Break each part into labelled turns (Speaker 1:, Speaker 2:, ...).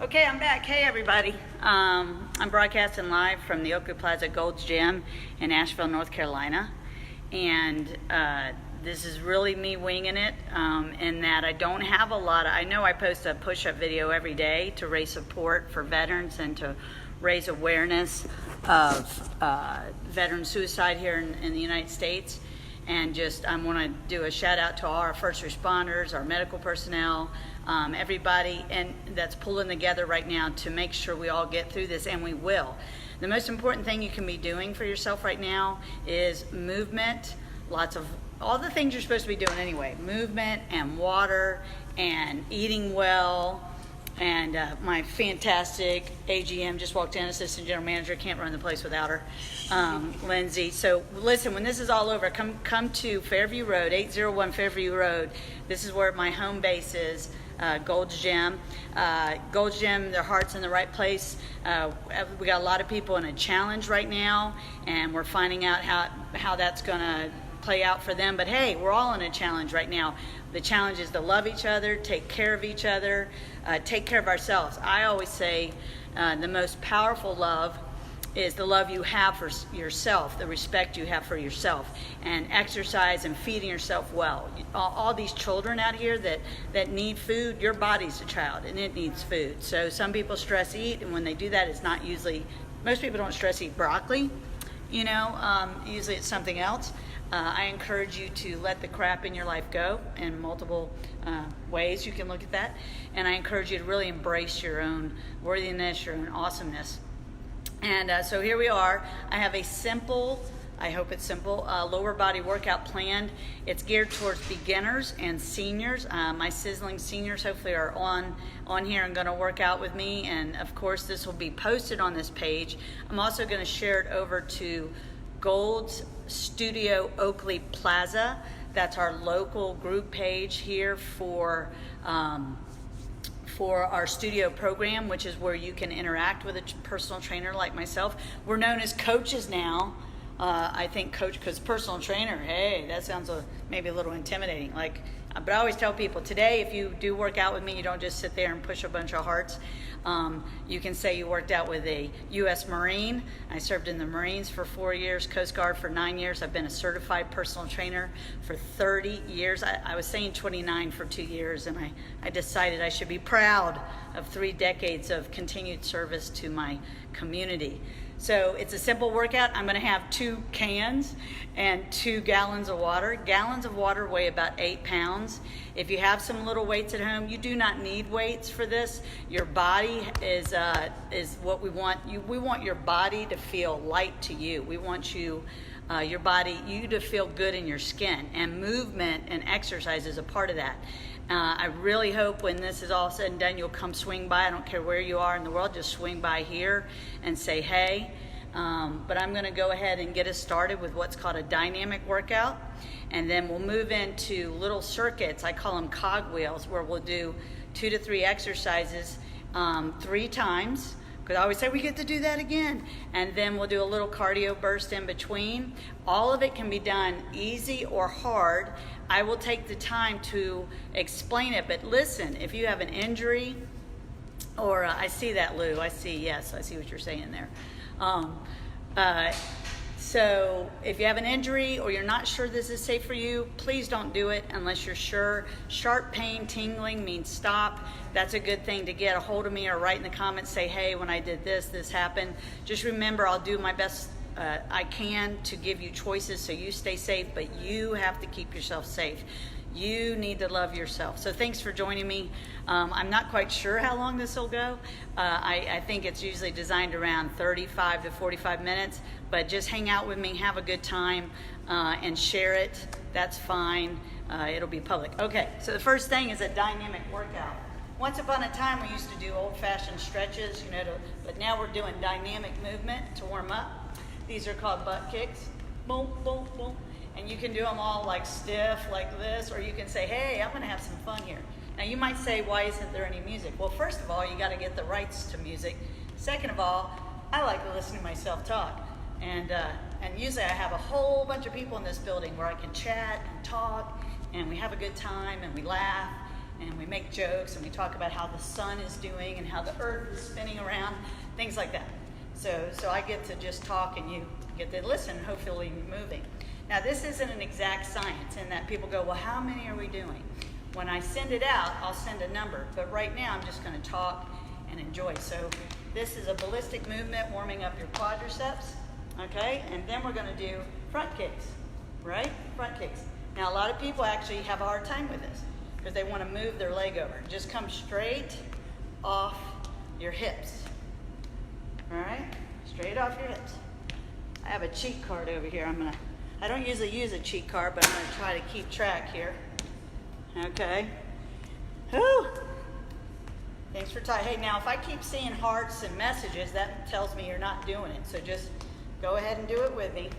Speaker 1: Okay, I'm back. Hey, everybody. I'm broadcasting live from the Oakley Plaza Gold's Gym in Asheville, North Carolina. And this is really me winging it in that I don't have a lot I know I post a push-up video every day to raise support for veterans and to raise awareness of veteran suicide here in the United States. And just I want to do a shout out to all our first responders, our medical personnel, everybody and that's pulling together right now to make sure we all get through this, and we will. The most important thing you can be doing for yourself right now is movement, lots of all the things you're supposed to be doing anyway, movement and water and eating well. And my fantastic AGM just walked in, assistant general manager, can't run the place without her, Lindsay. So listen, when this is all over, come to Fairview Road, 801 Fairview Road. This is where my home base is, Gold's Gym. Gold's Gym, their heart's in the right place. We got a lot of people in a challenge right now, and we're finding out how that's gonna play out for them. But hey, we're all in a challenge right now. The challenge is to love each other, take care of each other, take care of ourselves. I always say the most powerful love is the love you have for yourself, the respect you have for yourself, and exercise and feeding yourself well. All these children out here that need food, your body's a child and it needs food. So some people stress eat, and when they do that, it's not usually, most people don't stress eat broccoli, usually it's something else. I encourage you to let the crap in your life go in multiple ways you can look at that. And I encourage you to really embrace your own worthiness, your own awesomeness. And so here we are. I have a simple, I hope it's simple, lower body workout planned. It's geared towards beginners and seniors. My sizzling seniors hopefully are on here and going to work out with me. And of course, this will be posted on this page. I'm also going to share it over to Gold's Studio Oakley Plaza. That's our local group page here for our studio program, which is where you can interact with a personal trainer like myself. We're known as coaches now. I think coach, because personal trainer, hey, that sounds maybe a little intimidating. But I always tell people, today, if you do work out with me, you don't just sit there and push a bunch of hearts. You can say you worked out with a U.S. Marine. I served in the Marines for 4 years, Coast Guard for 9 years. I've been a certified personal trainer for 30 years. I was saying 29 for 2 years, and I decided I should be proud of 3 decades of continued service to my community. So it's a simple workout. I'm going to have 2 cans and 2 gallons of water. Gallons of water weigh about 8 pounds. If you have some little weights at home, you do not need weights for this. Your body is what we want. We want your body to feel light to you. We want you to feel good in your skin. And movement and exercise is a part of that. I really hope when this is all said and done, you'll come swing by. I don't care where you are in the world, just swing by here and say hey. But I'm going to go ahead and get us started with what's called a dynamic workout. And then we'll move into little circuits. I call them cogwheels, where we'll do 2 to 3 exercises 3 times. Because I always say we get to do that again. And then we'll do a little cardio burst in between. All of it can be done easy or hard. I will take the time to explain it. But listen, if you have an injury, or I see that, Lou. I see what you're saying there. So if you have an injury or you're not sure this is safe for you, please don't do it unless you're sure. Sharp pain, tingling means stop. That's a good thing to get a hold of me, or write in the comments, say, hey, when I did this happened. Just remember, I'll do my best I can to give you choices so you stay safe, but you have to keep yourself safe. You need to love yourself. So thanks for joining me. I'm not quite sure how long this will go. I think it's usually designed around 35 to 45 minutes, but just hang out with me, have a good time, and share it. That's fine. It'll be public. Okay, so the first thing is a dynamic workout. Once upon a time, we used to do old-fashioned stretches, but now we're doing dynamic movement to warm up. These are called butt kicks. Boom, boom, boom. And you can do them all stiff like this, or you can say, hey, I'm going to have some fun here. Now you might say, why isn't there any music? Well, first of all, you got to get the rights to music. Second of all, I like to listen to myself talk. And usually I have a whole bunch of people in this building where I can chat and talk, and we have a good time, and we laugh, and we make jokes and we talk about how the sun is doing and how the earth is spinning around, things like that. So I get to just talk and you get to listen, hopefully moving. Now this isn't an exact science in that people go, well, how many are we doing? When I send it out, I'll send a number, but right now I'm just going to talk and enjoy. So this is a ballistic movement, warming up your quadriceps, okay? And then we're going to do front kicks, right? Front kicks. Now a lot of people actually have a hard time with this because they want to move their leg over. Just come straight off your hips, all right? Straight off your hips. I have a cheat card over here. I don't usually use a cheat card, but I'm going to try to keep track here. Okay. Whew. Thanks for time. Hey, now if I keep seeing hearts and messages, that tells me you're not doing it. So just go ahead and do it with me.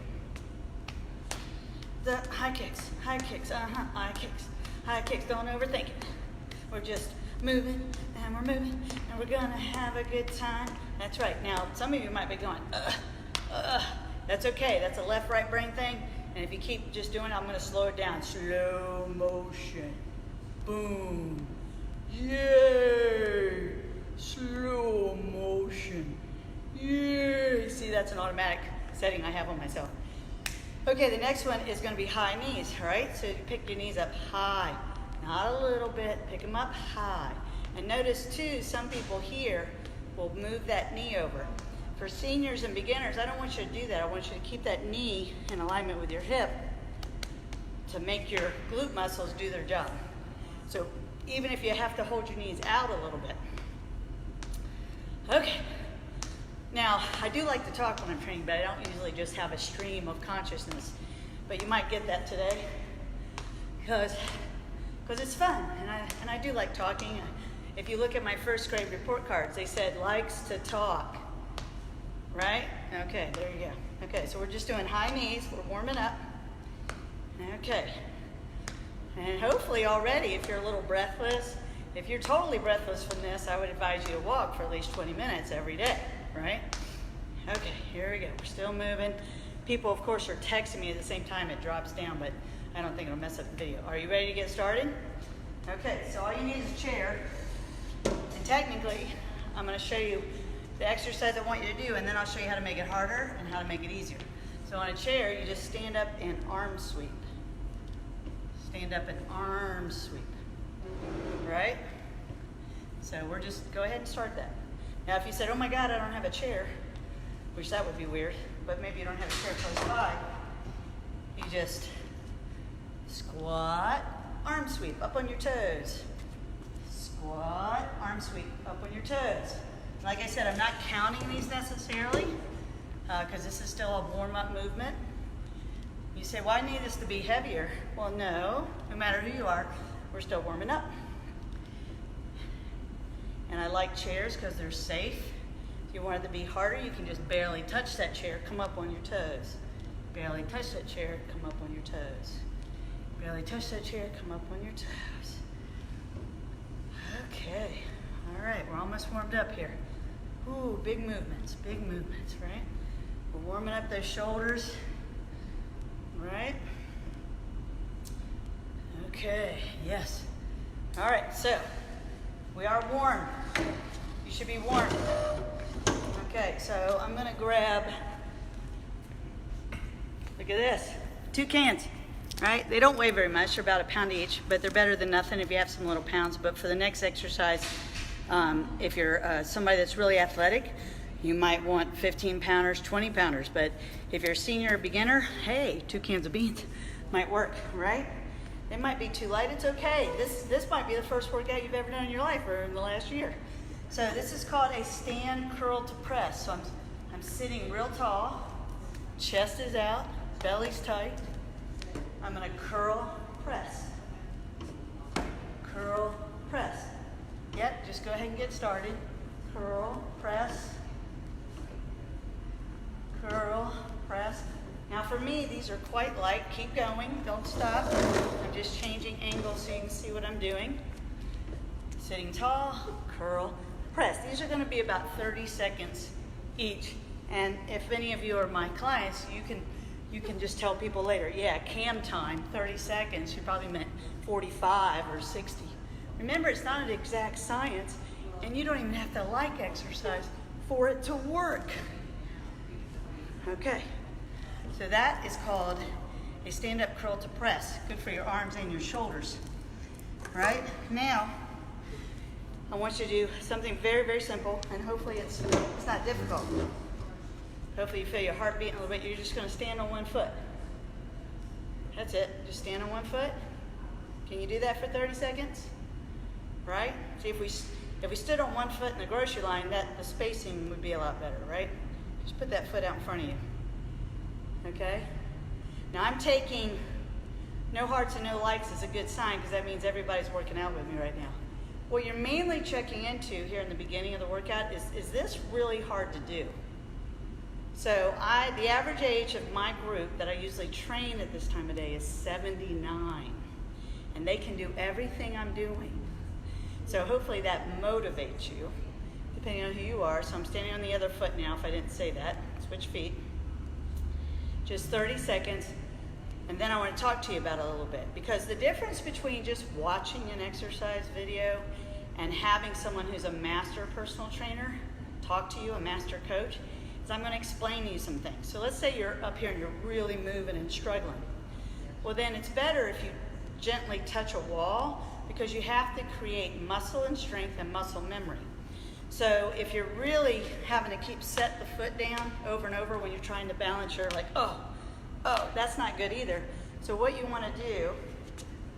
Speaker 1: The high kicks, high kicks, high kicks, high kicks. Don't overthink it. We're just moving and we're moving and we're gonna have a good time. That's right. Now, some of you might be going, That's okay. That's a left-right brain thing. And if you keep just doing it, I'm going to slow it down. Slow motion. Boom. Yay. Slow motion. Yay. See, that's an automatic setting I have on myself. Okay, the next one is going to be high knees, right? So you pick your knees up high. Not a little bit. Pick them up high. And notice, too, some people here will move that knee over. For seniors and beginners, I don't want you to do that. I want you to keep that knee in alignment with your hip to make your glute muscles do their job. So even if you have to hold your knees out a little bit. Okay. Now, I do like to talk when I'm training, but I don't usually just have a stream of consciousness. But you might get that today because it's fun, and I do like talking. If you look at my first grade report cards, they said likes to talk. Right? Okay, there you go. Okay, so we're just doing high knees. We're warming up. Okay. And hopefully already, if you're a little breathless, if you're totally breathless from this, I would advise you to walk for at least 20 minutes every day, right? Okay, here we go. We're still moving. People, of course, are texting me at the same time. It drops down, but I don't think it'll mess up the video. Are you ready to get started? Okay, so all you need is a chair. And technically, I'm going to show you the exercise I want you to do, and then I'll show you how to make it harder and how to make it easier. So on a chair, you just stand up and arm sweep. Stand up and arm sweep, right? So we're just, go ahead and start that. Now if you said, oh my God, I don't have a chair, which that would be weird, but maybe you don't have a chair close by, you just squat, arm sweep, up on your toes. Squat, arm sweep, up on your toes. Like I said, I'm not counting these necessarily because this is still a warm-up movement. You say, well, I need this to be heavier. Well, no matter who you are, we're still warming up. And I like chairs because they're safe. If you want it to be harder, you can just barely touch that chair, come up on your toes. Barely touch that chair, come up on your toes. Barely touch that chair, come up on your toes. Okay, all right, we're almost warmed up here. Ooh, big movements, right? We're warming up those shoulders, right? Okay, yes. All right, so we are warm. You should be warm. Okay, so I'm gonna grab, look at this, 2 cans, right? They don't weigh very much, they're about a pound each, but they're better than nothing if you have some little pounds. But for the next exercise, if you're somebody that's really athletic, you might want 15 pounders, 20 pounders. But if you're a senior or beginner, hey, 2 cans of beans might work, right? It might be too light, it's okay. This might be the first workout you've ever done in your life or in the last year. So this is called a stand curl to press. So I'm sitting real tall, chest is out, belly's tight. I'm gonna curl, press. Curl, press. Yep, just go ahead and get started. Curl, press. Curl, press. Now for me, these are quite light. Keep going, don't stop. I'm just changing angles so you can see what I'm doing. Sitting tall, curl, press. These are gonna be about 30 seconds each. And if any of you are my clients, you can just tell people later, yeah, cam time, 30 seconds. You probably meant 45 or 60.
Speaker 2: Remember, it's not an exact science, and you don't even have to like exercise for it to work. Okay, so that is called a stand-up curl to press. Good for your arms and your shoulders. Right? Now, I want you to do something very, very simple, and hopefully it's not difficult. Hopefully you feel your heart beating a little bit. You're just going to stand on one foot. That's it. Just stand on one foot. Can you do that for 30 seconds? Right? See, if we stood on one foot in the grocery line, the spacing would be a lot better, right? Just put that foot out in front of you. Okay? Now I'm taking no hearts and no likes is a good sign, because that means everybody's working out with me right now. What you're mainly checking into here in the beginning of the workout is this really hard to do? So the average age of my group that I usually train at this time of day is 79. And they can do everything I'm doing. So hopefully that motivates you, depending on who you are. So I'm standing on the other foot now, if I didn't say that. Switch feet. Just 30 seconds. And then I want to talk to you about it a little bit, because the difference between just watching an exercise video and having someone who's a master personal trainer talk to you, a master coach, is I'm going to explain to you some things. So let's say you're up here and you're really moving and struggling. Well, then it's better if you gently touch a wall, because you have to create muscle and strength and muscle memory. So if you're really having to keep set the foot down over and over when you're trying to balance, you're like, oh, that's not good either. So what you want to do,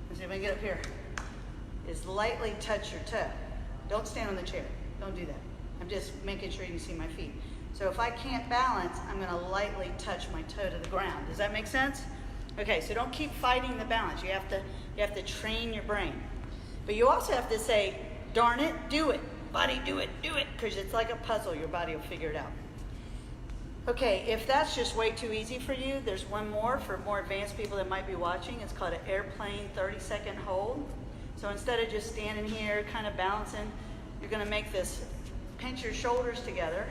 Speaker 2: let's see if I can get up here, is lightly touch your toe. Don't stand on the chair. Don't do that. I'm just making sure you can see my feet. So if I can't balance, I'm going to lightly touch my toe to the ground. Does that make sense? Okay, so don't keep fighting the balance. You have to train your brain. But you also have to say, darn it, do it. Body, do it, because it's like a puzzle. Your body will figure it out. Okay, if that's just way too easy for you, there's one more for more advanced people that might be watching. It's called an airplane 30-second hold. So instead of just standing here kind of balancing, you're going to make this, pinch your shoulders together,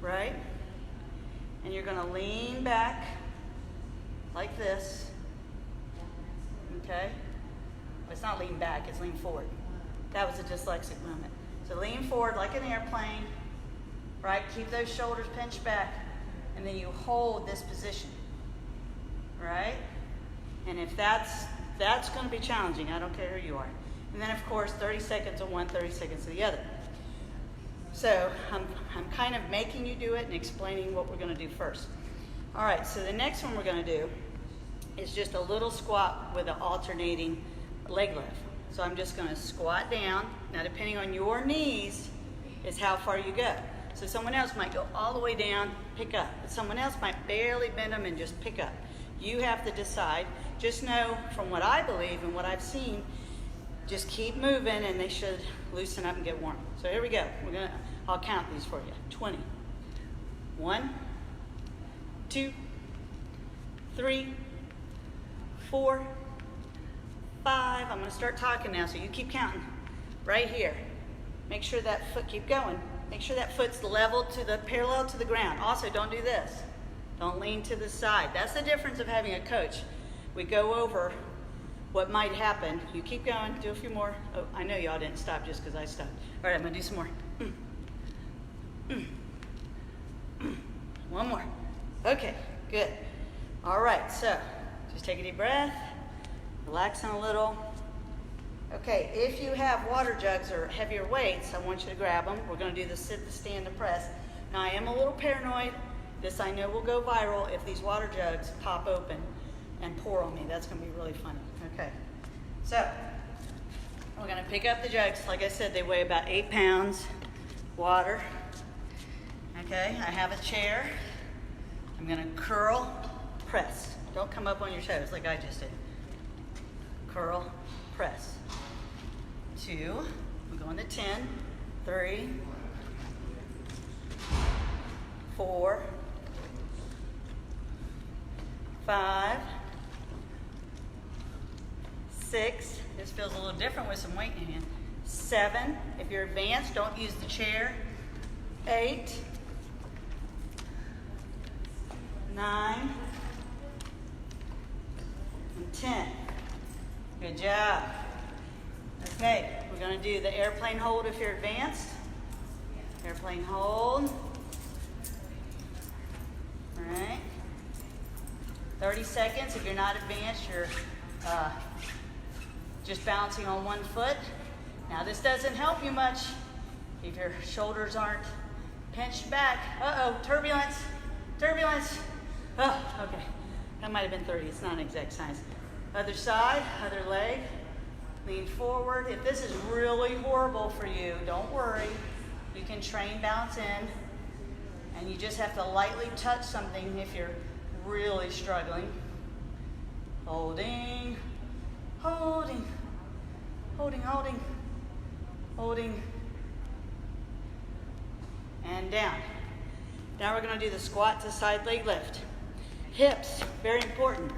Speaker 2: right? And you're going to lean back like this, okay? It's not lean back, it's lean forward. That was a dyslexic moment. So lean forward like an airplane, right? Keep those shoulders pinched back, and then you hold this position, right? And if that's going to be challenging, I don't care who you are. And then of course 30 seconds on one, 30 seconds on the other. So I'm kind of making you do it and explaining what we're going to do first. All right, so the next one we're going to do is just a little squat with an alternating leg lift. So I'm just going to squat down. Now depending on your knees is how far you go. So someone else might go all the way down, pick up. But someone else might barely bend them and just pick up. You have to decide. Just know from what I believe and what I've seen, just keep moving and they should loosen up and get warm. So here we go. I'll count these for you. 20. 1, 2, 3, 4, 5. I'm going to start talking now, so you keep counting. Right here. Make sure that foot, keep going. Make sure that foot's parallel to the ground. Also, don't do this. Don't lean to the side. That's the difference of having a coach. We go over what might happen. You keep going, do a few more. Oh, I know y'all didn't stop just because I stopped. All right, I'm going to do some more. One more. Okay, good. All right, so just take a deep breath. Relaxing a little. Okay, if you have water jugs or heavier weights, I want you to grab them. We're going to do the sit, the stand, the press. Now, I am a little paranoid. This I know will go viral if these water jugs pop open and pour on me. That's going to be really funny. Okay, so we're going to pick up the jugs. Like I said, they weigh about 8 pounds. Water. Okay, I have a chair. I'm going to curl, press. Don't come up on your toes like I just did. Curl, press. 2, we're going to 10, 3, 4, 5, 6. This feels a little different with some weight in your hand. 7. If you're advanced, don't use the chair. 8, 9, and 10. Good job. Okay, we're gonna do the airplane hold if you're advanced. Airplane hold. All right. 30 seconds. If you're not advanced, you're just bouncing on one foot. Now this doesn't help you much if your shoulders aren't pinched back. Uh-oh, turbulence, turbulence. Oh, okay. That might have been 30, it's not an exact science. Other side, other leg, lean forward. If this is really horrible for you, don't worry. You can train bounce in, and you just have to lightly touch something if you're really struggling. Holding, holding, holding, holding, holding, and down. Now we're gonna do the squat to side leg lift. Hips, very important.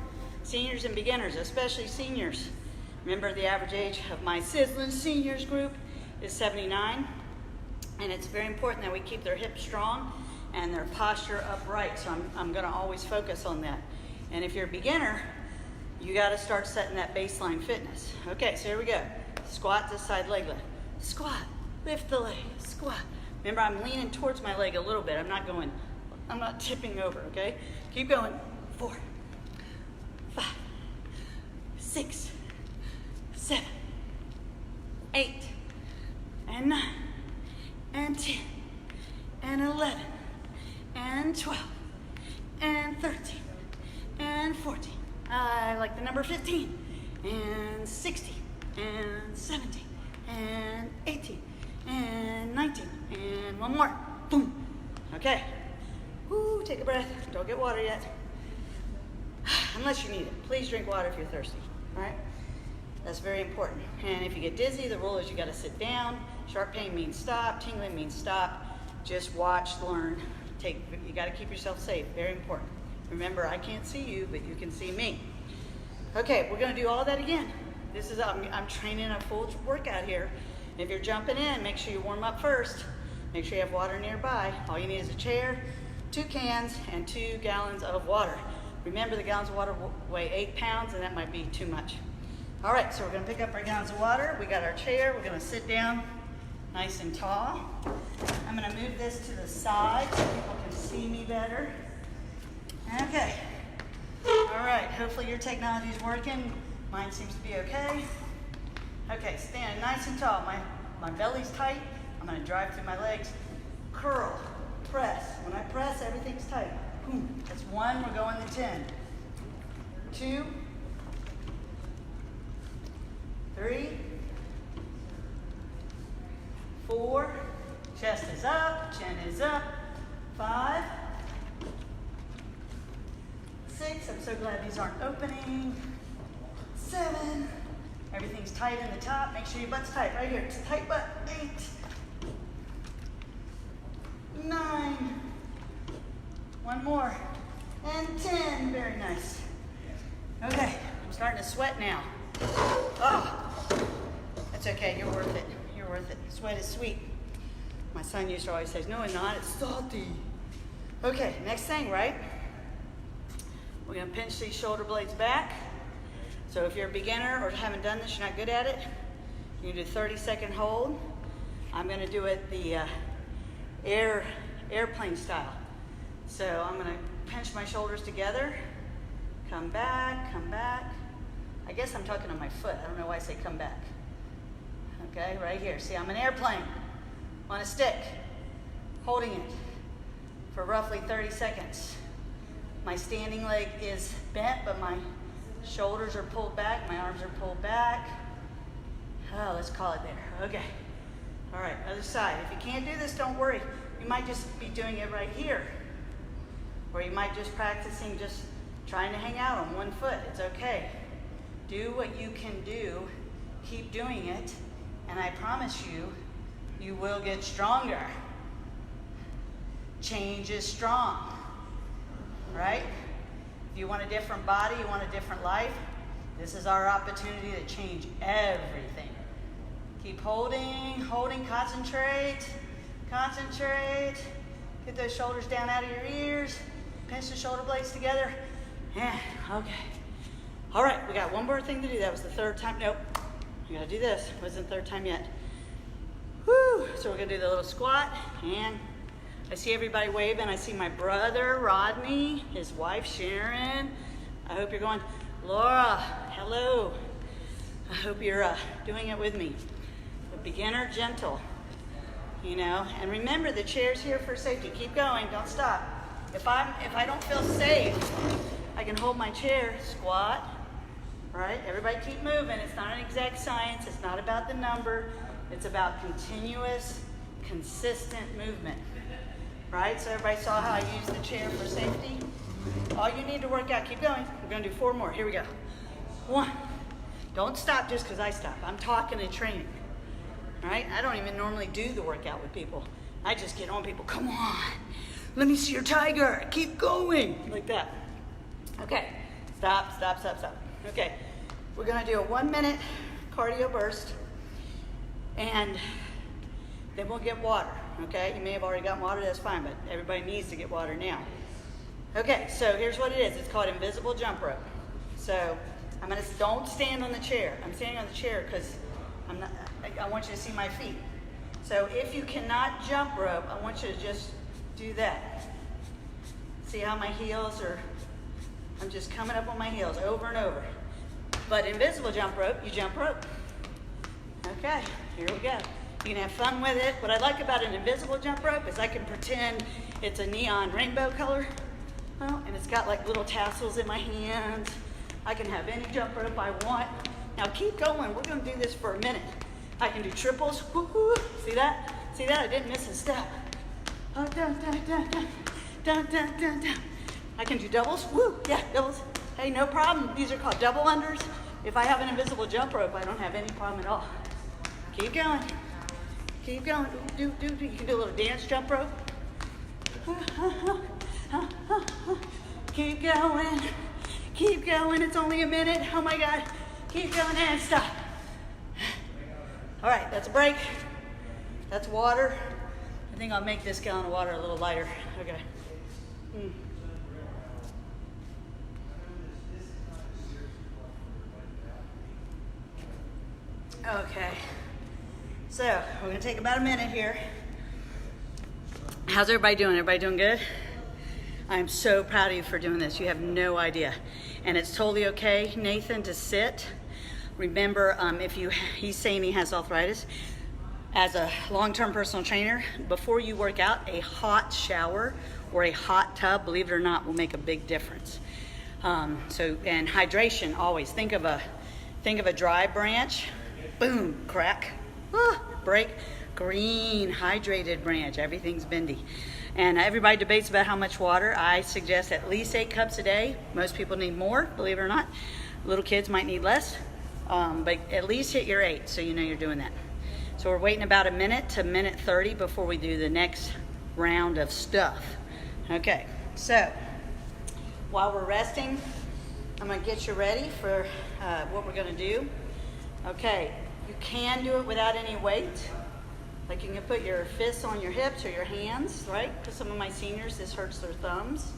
Speaker 2: Seniors and beginners, especially seniors. Remember, the average age of my Sizzling Seniors group is 79, and it's very important that we keep their hips strong and their posture upright, so I'm gonna always focus on that. And if you're a beginner, you gotta start setting that baseline fitness. Okay, so here we go. Squat to side leg lift. Squat, lift the leg, squat. Remember, I'm leaning towards my leg a little bit. I'm not tipping over, okay? Keep going. 4, 5, 6, 7, 8, and 9, and 10, and 11, and 12, and 13, and 14. I like the number 15, and 16, and 17, and 18, and 19, and one more. Boom. Okay. Woo, take a breath. Don't get water yet. Unless you need it. Please drink water if you're thirsty. All right? That's very important. And if you get dizzy, the rule is you got to sit down. Sharp pain means stop. Tingling means stop. Just watch, learn. You got to keep yourself safe. Very important. Remember, I can't see you, but you can see me. Okay, we're going to do all that again. This is I'm training a full workout here. If you're jumping in, make sure you warm up first. Make sure you have water nearby. All you need is a chair, 2 cans, and 2 gallons of water. Remember, the gallons of water weigh 8 pounds, and that might be too much. All right, so we're gonna pick up our gallons of water. We got our chair. We're gonna sit down nice and tall. I'm gonna move this to the side so people can see me better. Okay. All right, hopefully your technology is working. Mine seems to be okay. Okay, stand nice and tall. My belly's tight. I'm gonna drive through my legs. Curl, press. When I press, everything's tight. Boom. That's 1, we're going to 10. 2, 3, 4, chest is up, chin is up. 5, 6, I'm so glad these aren't opening. 7, everything's tight in the top. Make sure your butt's tight right here. It's a tight butt. 8, 9, 1 more, and 10. Very nice. Okay, I'm starting to sweat now. Oh, that's okay. You're worth it. You're worth it. Sweat is sweet. My son used to always say, "No, it's not. It's salty." Okay, next thing, right? We're gonna pinch these shoulder blades back. So if you're a beginner or haven't done this, you're not good at it, you do 30-second hold. I'm gonna do it the airplane style. So I'm gonna pinch my shoulders together, come back, come back. I guess I'm talking on my foot. I don't know why I say come back. Okay, right here. See, I'm an airplane on a stick, holding it for roughly 30 seconds. My standing leg is bent, but my shoulders are pulled back, my arms are pulled back. Oh, let's call it there. Okay. All right, other side. If you can't do this, don't worry. You might just be doing it right here. Or you might just practicing just trying to hang out on one foot. It's okay. Do what you can do. Keep doing it. And I promise you, you will get stronger. Change is strong. Right? If you want a different body, you want a different life, this is our opportunity to change everything. Keep holding, holding, concentrate, concentrate. Get those shoulders down out of your ears. Pinch the shoulder blades together. Yeah, okay. All right, we got one more thing to do. That was the 3rd time. Nope. You gotta do this. Wasn't third time yet. Woo! So we're gonna do the little squat, and I see everybody waving. I see my brother, Rodney, his wife, Sharon. I hope you're going. Laura, hello. I hope you're doing it with me. The beginner, gentle, you know. And remember, the chair's here for safety. Keep going, don't stop. If I don't feel safe, I can hold my chair, squat, right? Everybody keep moving. It's not an exact science. It's not about the number. It's about continuous, consistent movement, right? So everybody saw how I used the chair for safety? All you need to work out, keep going. We're gonna do 4 more. Here we go. 1. Don't stop just because I stop. I'm talking and training, right? I don't even normally do the workout with people. I just get on people, come on, let me see your tiger, keep going, like that. Okay, stop, stop, stop, stop. Okay, we're gonna do a 1-minute cardio burst, and then we'll get water, okay? You may have already gotten water, that's fine, but everybody needs to get water now. Okay, so here's what it is. It's called invisible jump rope. So don't stand on the chair. I'm standing on the chair because I want you to see my feet. So if you cannot jump rope, I want you to just do that. See how my heels are, I'm just coming up on my heels over and over. But invisible jump rope, you jump rope. Okay, here we go. You can have fun with it. What I like about an invisible jump rope is I can pretend it's a neon rainbow color. Well, and it's got like little tassels in my hands. I can have any jump rope I want. Now keep going. We're going to do this for a minute. I can do triples. Woo-hoo. See that? See that? I didn't miss a step. Oh, down, down, down, down, down, down, down, down. I can do doubles. Woo, yeah, doubles. Hey, no problem. These are called double unders. If I have an invisible jump rope, I don't have any problem at all. Keep going. Keep going. Do. You can do a little dance jump rope. Keep going. Keep going. It's only a minute. Oh my God. Keep going and stop. All right, that's a break. That's water. I think I'll make this gallon of water a little lighter. Okay. Okay. So we're gonna take about a minute here. How's everybody doing? Everybody doing good? I'm so proud of you for doing this. You have no idea. And it's totally okay, Nathan, to sit. Remember, he's saying he has arthritis. As a long-term personal trainer, before you work out, a hot shower or a hot tub, believe it or not, will make a big difference. And hydration, always. Think of a dry branch, boom, crack, break, green, hydrated branch, everything's bendy. And everybody debates about how much water. I suggest at least 8 cups a day. Most people need more, believe it or not. Little kids might need less, but at least hit your 8 so you know you're doing that. So we're waiting about a minute to minute 30 before we do the next round of stuff. Okay, so while we're resting, I'm gonna get you ready for what we're gonna do. Okay, you can do it without any weight. Like you can put your fists on your hips or your hands, right? For some of my seniors, this hurts their thumbs.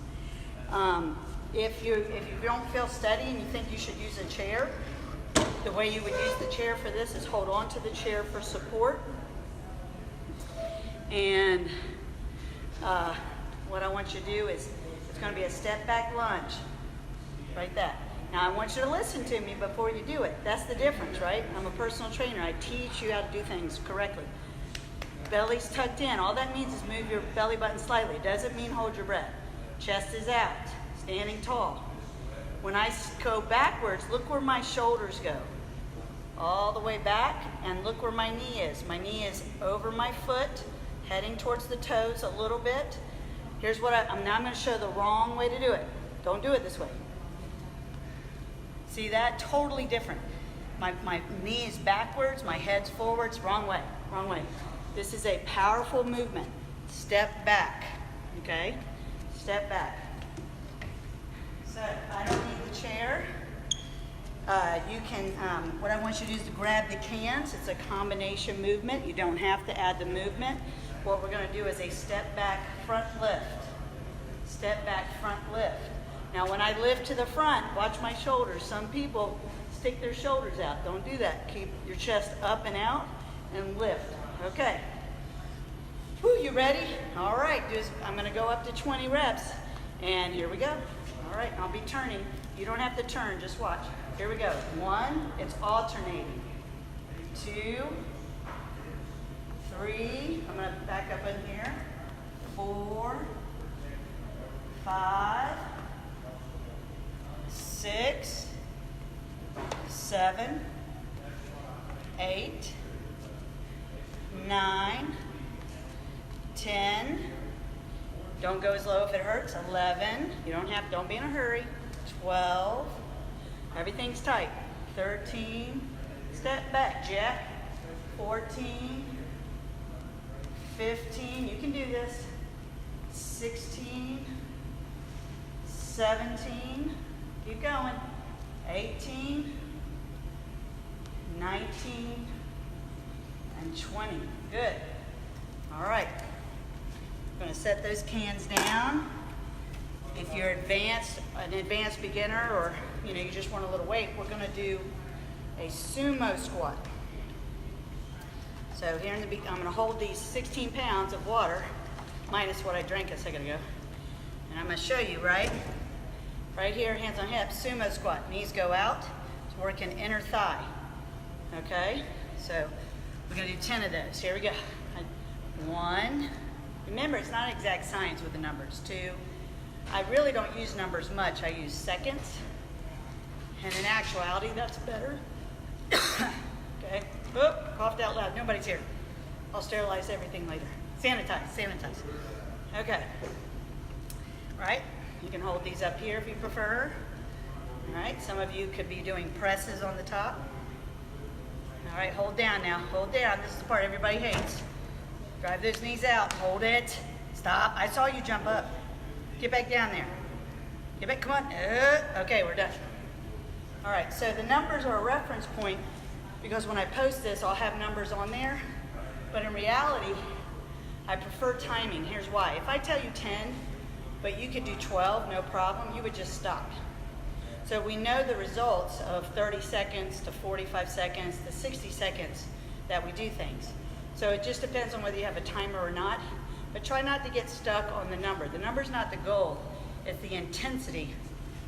Speaker 2: If you don't feel steady and you think you should use a chair, the way you would use the chair for this is hold on to the chair for support. And what I want you to do is, it's gonna be a step back lunge, like that. Now I want you to listen to me before you do it. That's the difference, right? I'm a personal trainer. I teach you how to do things correctly. Belly's tucked in. All that means is move your belly button slightly. It doesn't mean hold your breath. Chest is out, standing tall. When I go backwards, look where my shoulders go. All the way back, and look where my knee is. My knee is over my foot, heading towards the toes a little bit. Here's what I'm going to show the wrong way to do it. Don't do it this way. See that? Totally different. My knee is backwards, my head's forwards, wrong way, wrong way. This is a powerful movement. Step back, okay? Step back. So I don't need the chair. You can, what I want you to do is to grab the cans. It's a combination movement. You don't have to add the movement. What we're gonna do is a step back front lift. Step back front lift. Now when I lift to the front, watch my shoulders. Some people stick their shoulders out. Don't do that. Keep your chest up and out and lift. Okay. Whew, you ready? All right, I'm gonna go up to 20 reps, and here we go. All right, I'll be turning. You don't have to turn, just watch. Here we go. 1, it's alternating. 2, 3, I'm gonna back up in here. 4, 5, 6, 7, 8, 9, 10, don't go as low if it hurts, 11, don't be in a hurry, 12, everything's tight, 13, step back, Jack, 14, 15, you can do this, 16, 17, keep going, 18, 19, and 20, good. All right, I'm gonna set those cans down. If you're an advanced beginner, or you just want a little weight, we're gonna do a sumo squat. So here in the I'm gonna hold these 16 pounds of water, minus what I drank a second ago, and I'm gonna show you, right here, hands on hips, sumo squat. Knees go out, it's working inner thigh, okay? So we're gonna do 10 of those, here we go. 1, remember it's not exact science with the numbers. 2, I really don't use numbers much, I use seconds, and in actuality that's better. Okay, oh, coughed out loud, nobody's here. I'll sterilize everything later. Sanitize. Okay, all right, you can hold these up here if you prefer. All right, some of you could be doing presses on the top. All right, hold down now, hold down. This is the part everybody hates. Drive those knees out, hold it, stop. I saw you jump up. Get back down there. Get back, come on. Okay, we're done. All right, so the numbers are a reference point because when I post this, I'll have numbers on there. But in reality, I prefer timing. Here's why. If I tell you 10, but you could do 12, no problem, you would just stop. So we know the results of 30 seconds to 45 seconds to 60 seconds that we do things. So it just depends on whether you have a timer or not, but try not to get stuck on the number. The number's not the goal, it's the intensity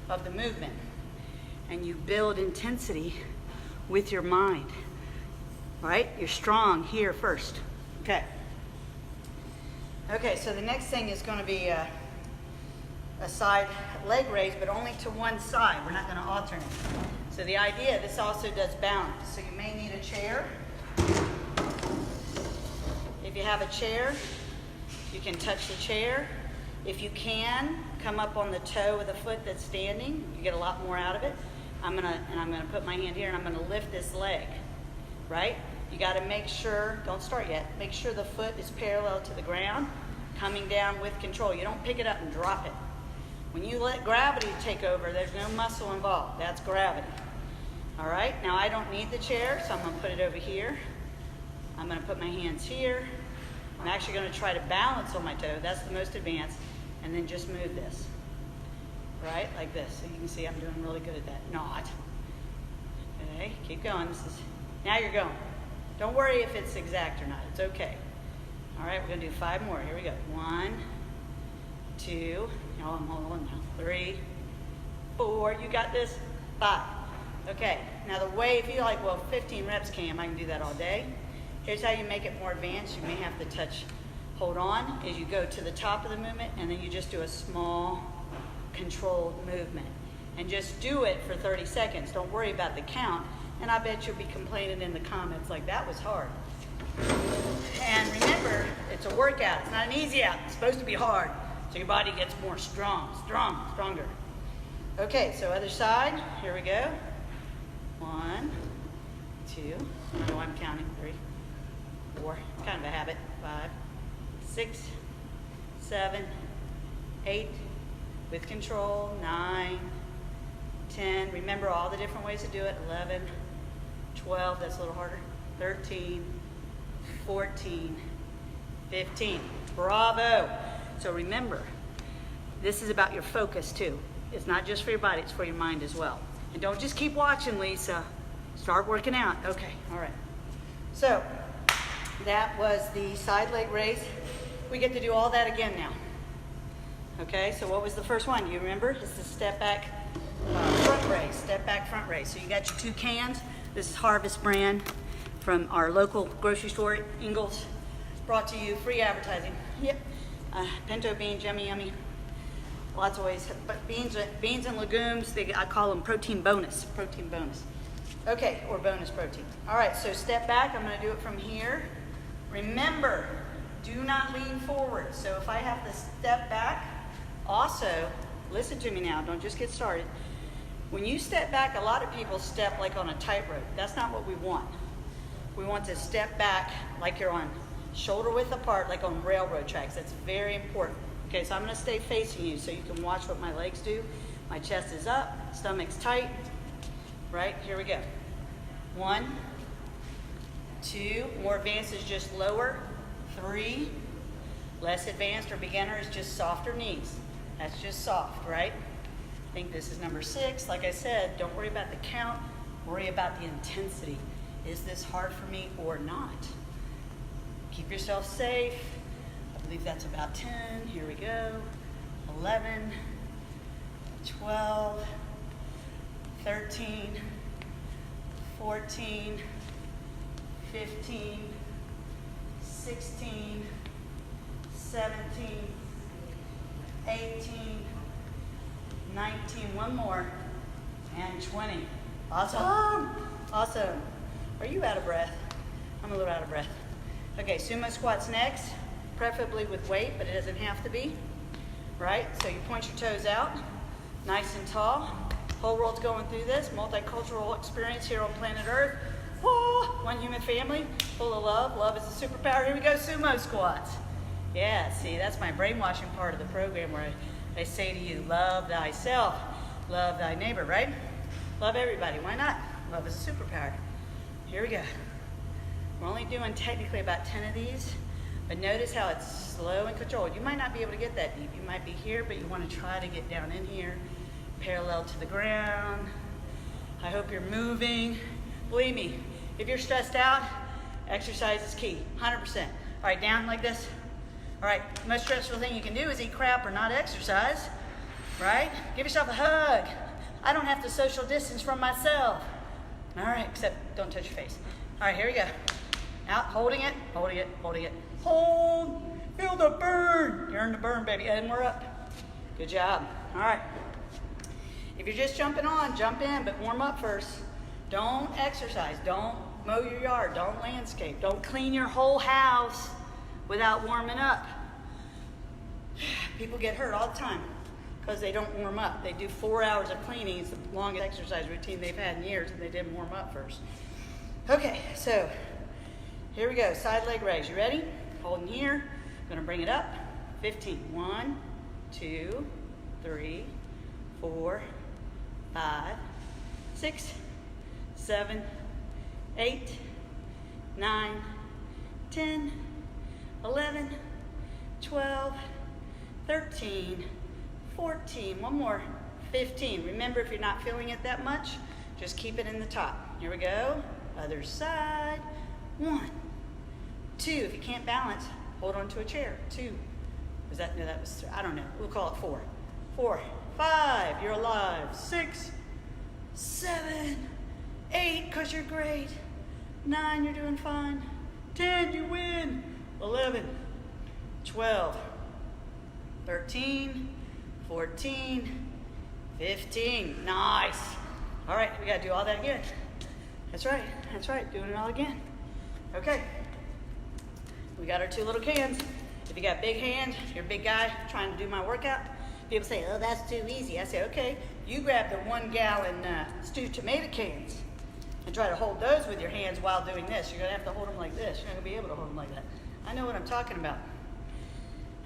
Speaker 2: of the movement. And you build intensity with your mind, right? You're strong here first, okay. Okay, so the next thing is gonna be a side leg raise, but only to one side. We're not gonna alternate. So the idea, this also does balance. So you may need a chair. If you have a chair, you can touch the chair. If you can, come up on the toe of the foot that's standing. You get a lot more out of it. I'm gonna put my hand here and I'm gonna lift this leg, right? You gotta make sure, don't start yet, make sure the foot is parallel to the ground, coming down with control. You don't pick it up and drop it. When you let gravity take over, there's no muscle involved. That's gravity. All right, now I don't need the chair, so I'm gonna put it over here. I'm gonna put my hands here. I'm actually gonna try to balance on my toe. That's the most advanced. And then just move this, right? Like this. So you can see I'm doing really good at that. Not. Okay, keep going. Now you're going. Don't worry if it's exact or not. It's okay. All right, we're gonna do 5 more. Here we go. 1, 2, hold on now. 3, 4, you got this? 5. Okay, now the way, if you're like, well, 15 reps, Cam, I can do that all day. Here's how you make it more advanced. You may have to hold on as you go to the top of the movement, and then you just do a small, controlled movement. And just do it for 30 seconds. Don't worry about the count. And I bet you'll be complaining in the comments like, that was hard. And remember, it's a workout. It's not an easy out. It's supposed to be hard. So your body gets more stronger. Okay, so other side. Here we go. 1, 2, I know I'm counting. 3, 4, kind of a habit. 5, 6, 7, 8, with control. 9, 10. Remember all the different ways to do it. 11, 12, that's a little harder. 13, 14, 15. Bravo. So remember, this is about your focus too. It's not just for your body, it's for your mind as well. And don't just keep watching, Lisa. Start working out. Okay, all right. So that was the side leg raise. We get to do all that again now. Okay, so what was the first one? You remember? It's the step back front raise. Step back front raise. So you got your 2 cans. This is Harvest brand from our local grocery store, Ingles. Brought to you, free advertising. Yep. Pinto beans, yummy, yummy. Lots of ways, but beans and legumes, I call them protein bonus. Protein bonus. Okay, or bonus protein. All right, so step back. I'm going to do it from here. Remember, do not lean forward. So if I have to step back, also, listen to me now. Don't just get started. When you step back, a lot of people step like on a tightrope. That's not what we want. We want to step back like you're on shoulder width apart, like on railroad tracks. That's very important. Okay, so I'm going to stay facing you so you can watch what my legs do. My chest is up, stomach's tight. Right, here we go. 1, 2, more advanced is just lower. 3, less advanced or beginner is just softer knees. That's just soft, right? I think this is number 6. Like I said, don't worry about the count, worry about the intensity. Is this hard for me or not? Keep yourself safe. I believe that's about 10. Here we go. 11, 12, 13, 14, 15, 16, 17, 18, 19, one more, and 20. Awesome. Awesome. Are you out of breath? I'm a little out of breath. Okay, sumo squats next, preferably with weight, but it doesn't have to be. Right? So you point your toes out, nice and tall. Whole world's going through this multicultural experience here on planet Earth. Oh, one human family, full of love. Love is a superpower. Here we go, sumo squats. Yeah, see, that's my brainwashing part of the program where I say to you, love thyself, love thy neighbor, right? Love everybody. Why not? Love is a superpower. Here we go. We're only doing technically about 10 of these, but notice how it's slow and controlled. You might not be able to get that deep. You might be here, but you want to try to get down in here, parallel to the ground. I hope you're moving. Believe me, if you're stressed out, exercise is key, 100%. All right, down like this. All right, the most stressful thing you can do is eat crap or not exercise, right? Give yourself a hug. I don't have to social distance from myself. All right, except don't touch your face. All right, here we go. Out, holding it, holding it, holding it. Hold, feel the burn. You're in the burn, baby, and we're up. Good job. All right. If you're just jumping on, jump in, but warm up first. Don't exercise. Don't mow your yard. Don't landscape. Don't clean your whole house without warming up. People get hurt all the time because they don't warm up. They do 4 hours of cleaning. It's the longest exercise routine they've had in years, and they didn't warm up first. Okay, so here we go. Side leg raise. You ready? Holding here. Going to bring it up. 15. 1, 2, 3, 4, 5, 6, 7, 8, 9, 10, 11, 12, 13, 14, one more, 15. Remember, if you're not feeling it that much, just keep it in the top. Here we go. Other side. 1, 2. If you can't balance, hold on to a chair. 2. Was that, no, that was 3. I don't know. We'll call it 4. 4, 5, you're alive. 6, 7, 8, because you're great. 9, you're doing fine. 10, you win. 11, 12, 13, 14, 15. Nice. All right, we got to do all that again. That's right. That's right. Doing it all again. Okay. We got our 2 little cans. If you got big hands, you're a big guy trying to do my workout, people say, oh, that's too easy. I say, okay, you grab the 1-gallon stewed tomato cans and try to hold those with your hands while doing this. You're going to have to hold them like this. You're not going to be able to hold them like that. I know what I'm talking about.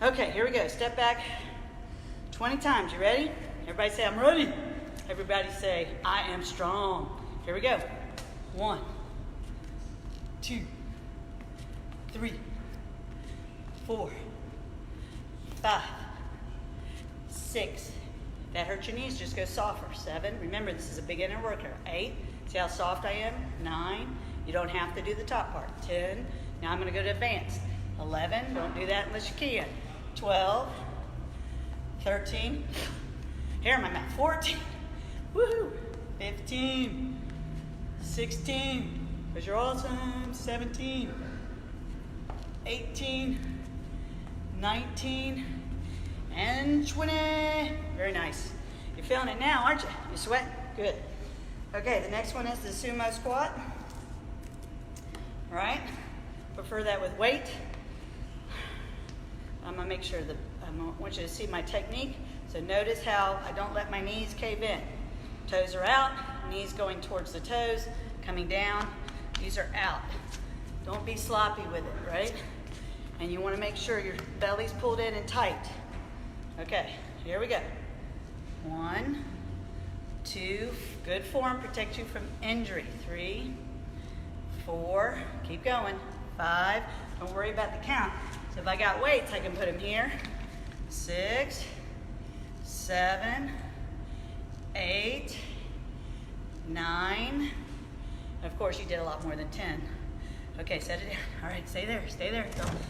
Speaker 2: Okay, here we go. Step back 20 times. You ready? Everybody say, I'm ready. Everybody say, I am strong. Here we go. 1, 2, 3, 4, 5, 6, If that hurts your knees, just go softer. 7, remember this is a beginner workout. 8, see how soft I am? 9, you don't have to do the top part. 10, now I'm gonna go to advanced. 11, don't do that unless you can. 12, 13, hair in my mouth. 14, woohoo. 15, 16, because you're awesome. 17, 18, 19, and 20. Very nice. You're feeling it now, aren't you? You sweating? Good. Okay, the next one is the sumo squat. All right, prefer that with weight. I'm gonna make sure that I want you to see my technique. So notice how I don't let my knees cave in. Toes are out, knees going towards the toes, coming down. These are out. Don't be sloppy with it, right? And you want to make sure your belly's pulled in and tight. Okay, here we go. 1, 2, good form, protect you from injury. 3, 4, keep going. 5, don't worry about the count. So if I got weights, I can put them here. 6, 7, 8, 9. Of course, you did a lot more than 10. Okay, set it down. All right, stay there, stay there.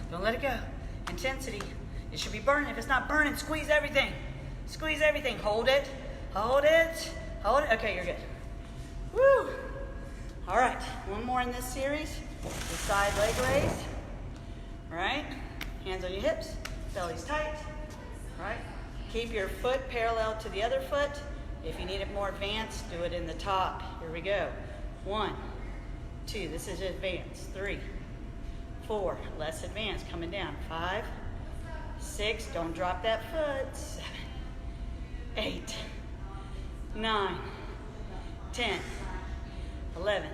Speaker 2: Don't let it go. Intensity. It should be burning. If it's not burning, squeeze everything. Squeeze everything. Hold it, hold it, hold it. Okay, you're good. Woo! All right, one more in this series. The side leg raise. All right, hands on your hips, belly's tight. All right, keep your foot parallel to the other foot. If you need it more advanced, do it in the top. Here we go. 1, 2, this is advanced. 3, 4, less advanced, coming down. 5, 6, don't drop that foot. 7, 8, 9, 10, 11,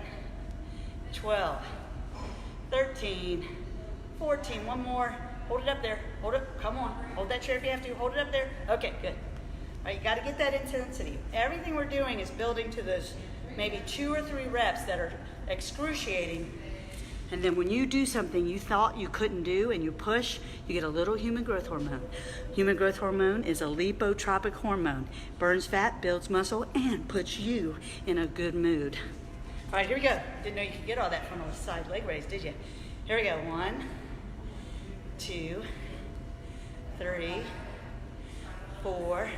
Speaker 2: 12, 13, 14, one more. Hold it up there, hold it, come on. Hold that chair if you have to, hold it up there. Okay, good. All right, you gotta get that intensity. Everything we're doing is building to those maybe 2 or 3 reps that are excruciating. And then when you do something you thought you couldn't do and you push, you get a little human growth hormone. Human growth hormone is a lipotropic hormone. Burns fat, builds muscle, and puts you in a good mood. All right, here we go. Didn't know you could get all that from a side leg raise, did you? Here we go. 1, 2, 3, 4,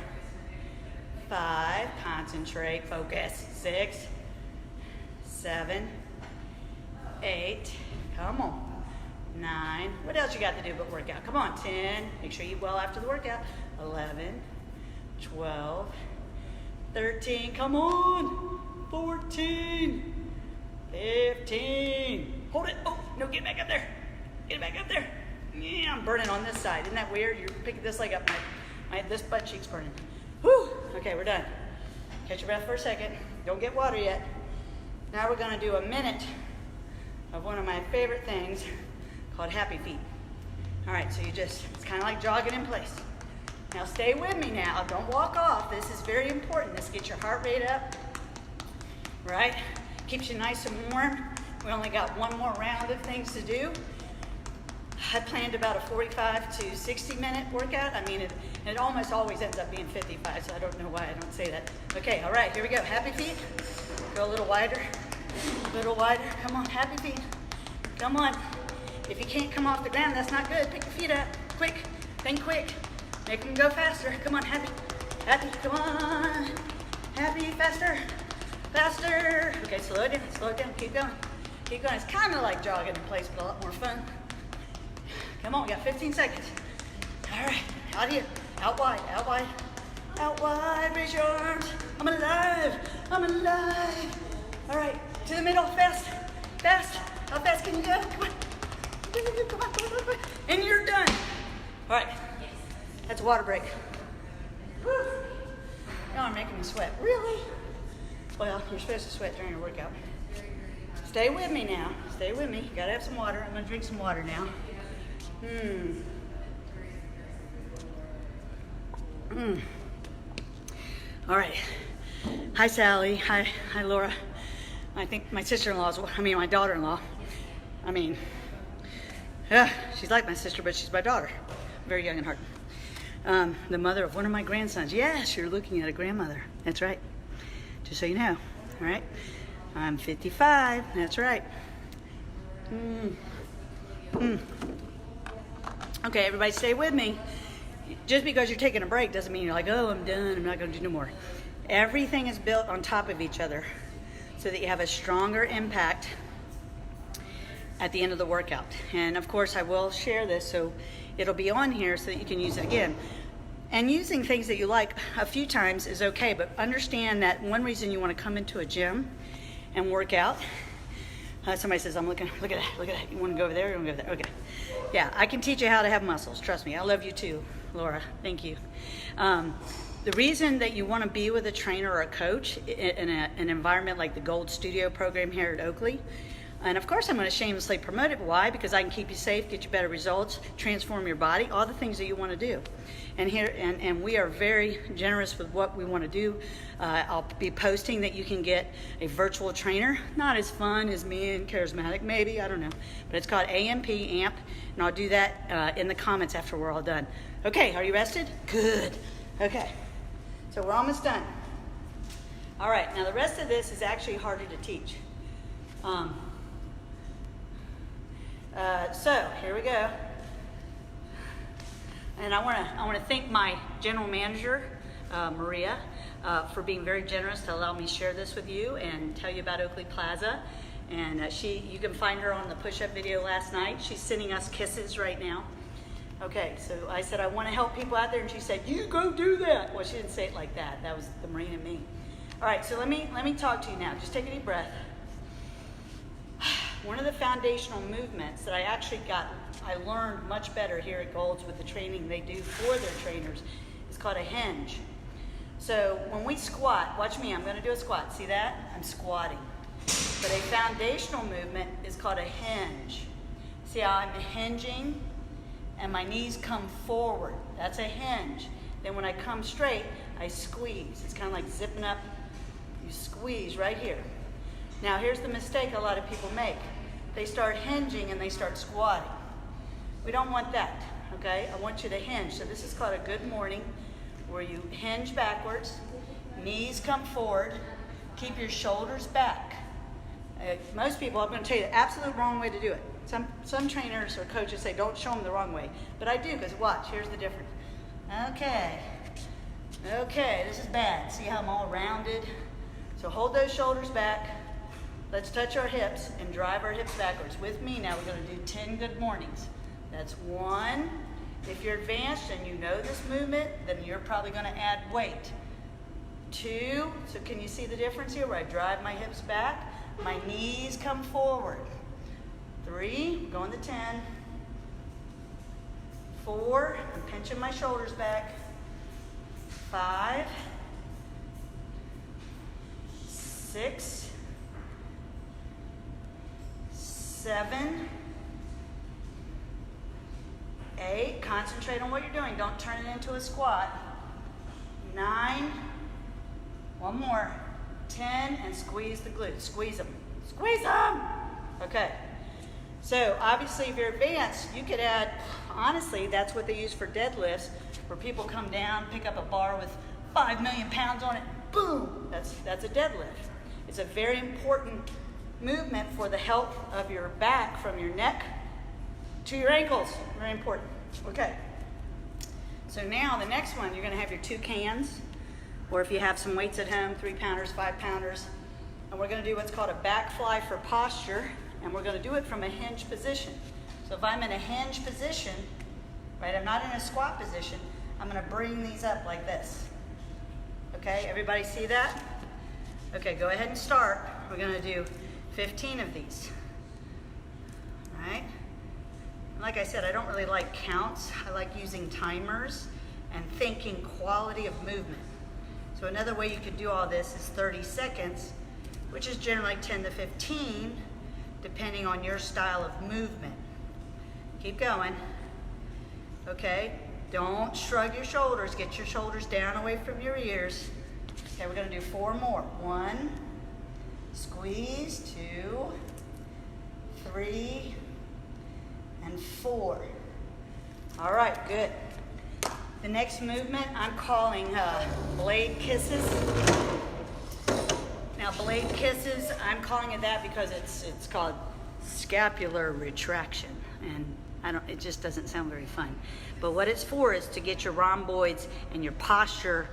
Speaker 2: 5, concentrate, focus. 6, 7, 8, come on. 9, what else you got to do but work out? Come on, 10, make sure you eat well after the workout. 11, 12, 13, come on. 14, 15, hold it. Oh, no, get back up there. Get back up there. Yeah, I'm burning on this side. Isn't that weird? You're picking this leg up. This butt cheek's burning. Whew. Okay, we're done. Catch your breath for a second. Don't get water yet. Now we're gonna do a minute of one of my favorite things called happy feet. All right, so it's kind of like jogging in place. Now stay with me now. Don't walk off. This is very important. This gets your heart rate up, right? Keeps you nice and warm. We only got one more round of things to do. I planned about a 45 to 60 minute workout. I mean, it almost always ends up being 55, so I don't know why I don't say that. Okay, all right, here we go. Happy feet. Go a little wider, a little wider. Come on, happy feet. Come on. If you can't come off the ground, that's not good. Pick your feet up. Quick, think quick. Make them go faster. Come on, happy, happy, come on. Happy, faster, faster. Okay, slow it down, keep going. Keep going. It's kind of like jogging in place, but a lot more fun. Come on, we got 15 seconds. All right, out here, out wide, out wide, out wide, raise your arms. I'm alive, I'm alive. All right, to the middle, fast, fast. How fast can you go? Come on, come on, come on, come on. And you're done. All right, that's a water break. Whew. Y'all are making me sweat, really? Well, you're supposed to sweat during your workout. Stay with me now, stay with me. You gotta have some water. I'm gonna drink some water now. All right. Hi, Sally. Hi, Laura. I think my my daughter-in-law. She's like my sister, but she's my daughter. Very young in heart. the mother of one of my grandsons. Yes, you're looking at a grandmother. That's right. Just so you know. All right. I'm 55. That's right. Okay, everybody stay with me. Just because you're taking a break doesn't mean you're like, oh, I'm done, I'm not going to do no more. Everything is built on top of each other so that you have a stronger impact at the end of the workout. And of course, I will share this so it'll be on here so that you can use it again. And using things that you like a few times is okay, but understand that one reason you want to come into a gym and work out. Somebody says, I'm looking, look at that. You want to go over there? You want to go over there? Okay. Yeah, I can teach you how to have muscles. Trust me. I love you too, Laura. Thank you. The reason that you want to be with a trainer or a coach in an environment like the Gold Studio program here at Oakley, and of course I'm going to shamelessly promote it. Why? Because I can keep you safe, get you better results, transform your body, all the things that you want to do. And we are very generous with what we want to do. I'll be posting that you can get a virtual trainer. Not as fun as me and charismatic, maybe, I don't know. But it's called AMP, AMP, and I'll do that in the comments after we're all done. Okay, are you rested? Good. Okay, so we're almost done. All right, now the rest of this is actually harder to teach. So here we go. And I want to thank my general manager, Maria, for being very generous to allow me to share this with you and tell you about Oakley Plaza. And you can find her on the push-up video last night. She's sending us kisses right now. Okay, so I said I want to help people out there, and she said, "You go do that." Well, she didn't say it like that. That was the Marine and me. All right, so let me talk to you now. Just take a deep breath. One of the foundational movements that I learned much better here at Gold's with the training they do for their trainers is called a hinge. So when we squat, watch me, I'm going to do a squat. See that? I'm squatting. But a foundational movement is called a hinge. See how I'm hinging and my knees come forward. That's a hinge. Then when I come straight, I squeeze. It's kind of like zipping up. You squeeze right here. Now here's the mistake a lot of people make. They start hinging and they start squatting. We don't want that, okay? I want you to hinge. So this is called a good morning, where you hinge backwards, knees come forward, keep your shoulders back. Most people, I'm going to tell you the absolute wrong way to do it. Some trainers or coaches say don't show them the wrong way, but I do, because watch, here's the difference. Okay, this is bad. See how I'm all rounded? So hold those shoulders back. Let's touch our hips and drive our hips backwards. With me now, we're going to do 10 good mornings. That's 1. If you're advanced and you know this movement, then you're probably going to add weight. 2, so can you see the difference here where I drive my hips back? My knees come forward. 3, going to 10. 4, I'm pinching my shoulders back. 5, 6, 7, 8, concentrate on what you're doing. Don't turn it into a squat. 9, one more. 10, and squeeze the glutes. Squeeze them. Squeeze them! Okay. So obviously if you're advanced, you could add, honestly, that's what they use for deadlifts, where people come down, pick up a bar with 5 million pounds on it, boom! That's a deadlift. It's a very important movement for the health of your back, from your neck to your ankles. Very important. Okay. So now the next one, you're going to have your 2 cans, or if you have some weights at home, 3-pounders, 5-pounders, and we're going to do what's called a back fly for posture, and we're going to do it from a hinge position. So if I'm in a hinge position, right, I'm not in a squat position, I'm going to bring these up like this. Okay, everybody see that? Okay, go ahead and start. We're going to do 15 of these. All right? And like I said, I don't really like counts. I like using timers and thinking quality of movement. So another way you could do all this is 30 seconds, which is generally 10 to 15, depending on your style of movement. Keep going. Okay, don't shrug your shoulders. Get your shoulders down away from your ears. Okay, we're going to do 4 more. 1, squeeze, 2, 3, and 4. All right, good. The next movement I'm calling blade kisses. Now blade kisses, I'm calling it that because it's called scapular retraction, and it just doesn't sound very fun. But what it's for is to get your rhomboids and your posture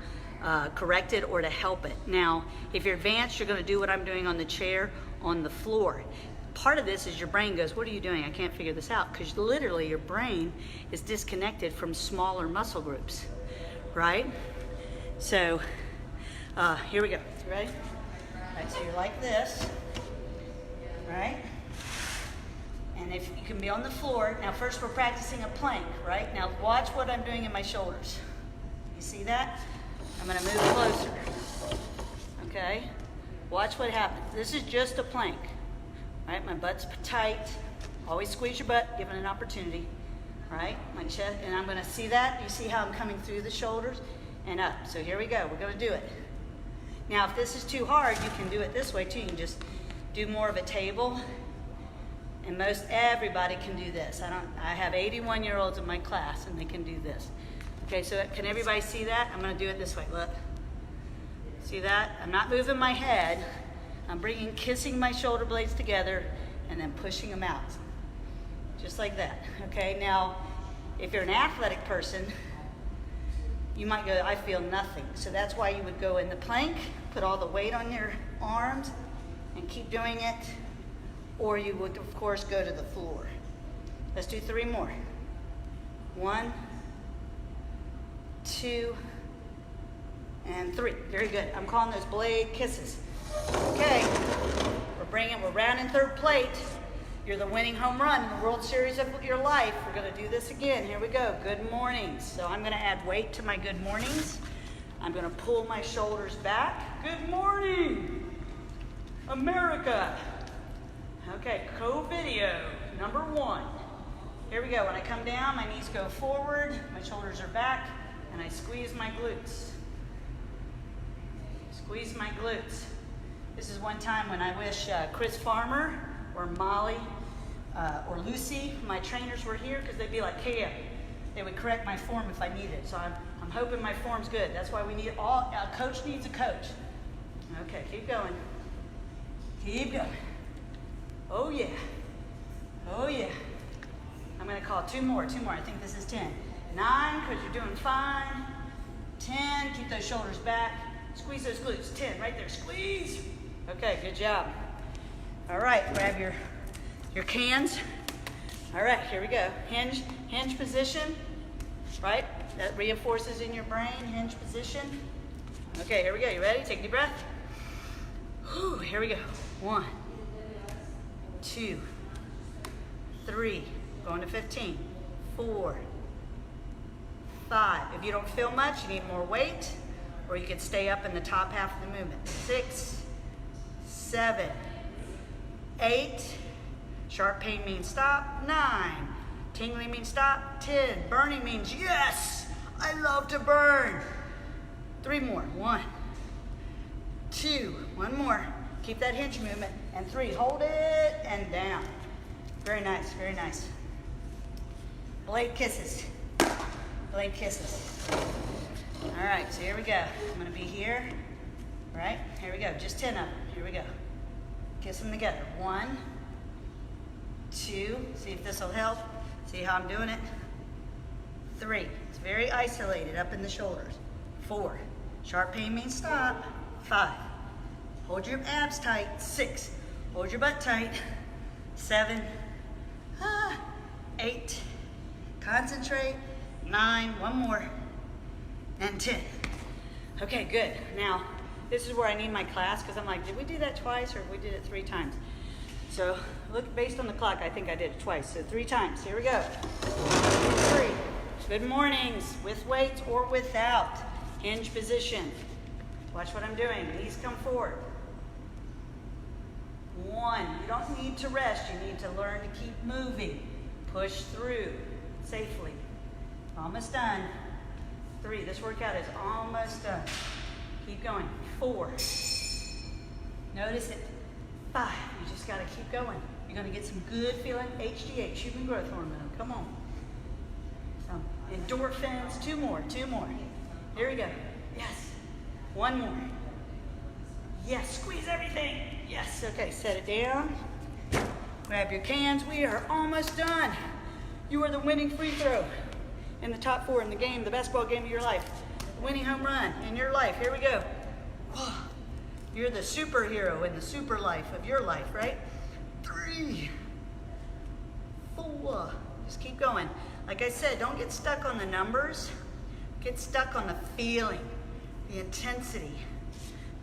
Speaker 2: corrected or to help it. Now, if you're advanced, you're going to do what I'm doing on the chair on the floor. Part of this is your brain goes, what are you doing? I can't figure this out, because literally your brain is disconnected from smaller muscle groups, right? So here we go. You ready? All right, so you're like this, right? And if you can be on the floor. Now first we're practicing a plank, right? Now watch what I'm doing in my shoulders. You see that? I'm gonna move closer, okay? Watch what happens. This is just a plank, right? My butt's tight. Always squeeze your butt, give it an opportunity, right? My chest, and I'm gonna see that. You see how I'm coming through the shoulders and up. So here we go, we're gonna do it. Now if this is too hard, you can do it this way too. You can just do more of a table. And most everybody can do this. I have 81-year-olds in my class and they can do this. Okay, so can everybody see that? I'm gonna do it this way, look. See that? I'm not moving my head. I'm kissing my shoulder blades together and then pushing them out. Just like that, okay? Now, if you're an athletic person, you might go, I feel nothing. So that's why you would go in the plank, put all the weight on your arms and keep doing it. Or you would, of course, go to the floor. Let's do 3 more. 1, 2, and 3. Very good. I'm calling those blade kisses. Okay, we're rounding third plate. You're the winning home run in the World Series of your life. We're gonna do this again. Here we go. Good mornings. So I'm gonna add weight to my good mornings. I'm gonna pull my shoulders back. Good morning, America. Okay, co-video number 1. Here we go. When I come down, my knees go forward, my shoulders are back, and I squeeze my glutes. Squeeze my glutes. This is one time when I wish Chris Farmer or Molly or Lucy, my trainers, were here, because they'd be like, hey, they would correct my form if I needed it. So I'm hoping my form's good. That's why we need a coach needs a coach. Okay, keep going. Keep going. Oh yeah, oh yeah. I'm gonna call 2 more, I think this is 10. 9, because you're doing fine. 10, keep those shoulders back. Squeeze those glutes, 10, right there, squeeze. Okay, good job. All right, grab your cans. All right, here we go. Hinge position, right? That reinforces in your brain, hinge position. Okay, here we go, you ready? Take a deep breath. Whew, here we go. 1, 2, 3, going to 15, 4, 5. If you don't feel much, you need more weight, or you could stay up in the top half of the movement. 6, 7, 8, sharp pain means stop. 9, tingling means stop. 10, burning means yes, I love to burn. 3 more, 1, 2, 1 more. Keep that hinge movement. And 3, hold it and down. Very nice, very nice. Blade kisses. Blade kisses. All right, so here we go. I'm gonna be here, right? Here we go, just 10 of them. Here we go. Kiss them together. 1, 2, see if this will help. See how I'm doing it? 3, it's very isolated up in the shoulders. 4, sharp pain means stop. 5, hold your abs tight. 6, hold your butt tight. 7, 8, concentrate. 9, 1 more, and 10. Okay, good. Now, this is where I need my class, because I'm like, did we do that twice, or we did it 3 times? So, look, based on the clock, I think I did it twice. So 3 times. Here we go. 3. Good mornings, with weights or without. Hinge position. Watch what I'm doing. Knees come forward. 1. You don't need to rest. You need to learn to keep moving. Push through safely. Almost done. 3. This workout is almost done. Keep going. 4. Notice it. 5. You just got to keep going. You're going to get some good feeling HGH, human growth hormone. Come on. Some endorphins. Two more. Here we go. Yes. One more. Yes, squeeze everything. Yes, okay, set it down. Grab your cans. We are almost done. You are the winning free throw in the top 4 in the game, the basketball game of your life. Winning home run in your life. Here we go. You're the superhero in the super life of your life, right? 3, 4. Just keep going. Like I said, don't get stuck on the numbers. Get stuck on the feeling, the intensity,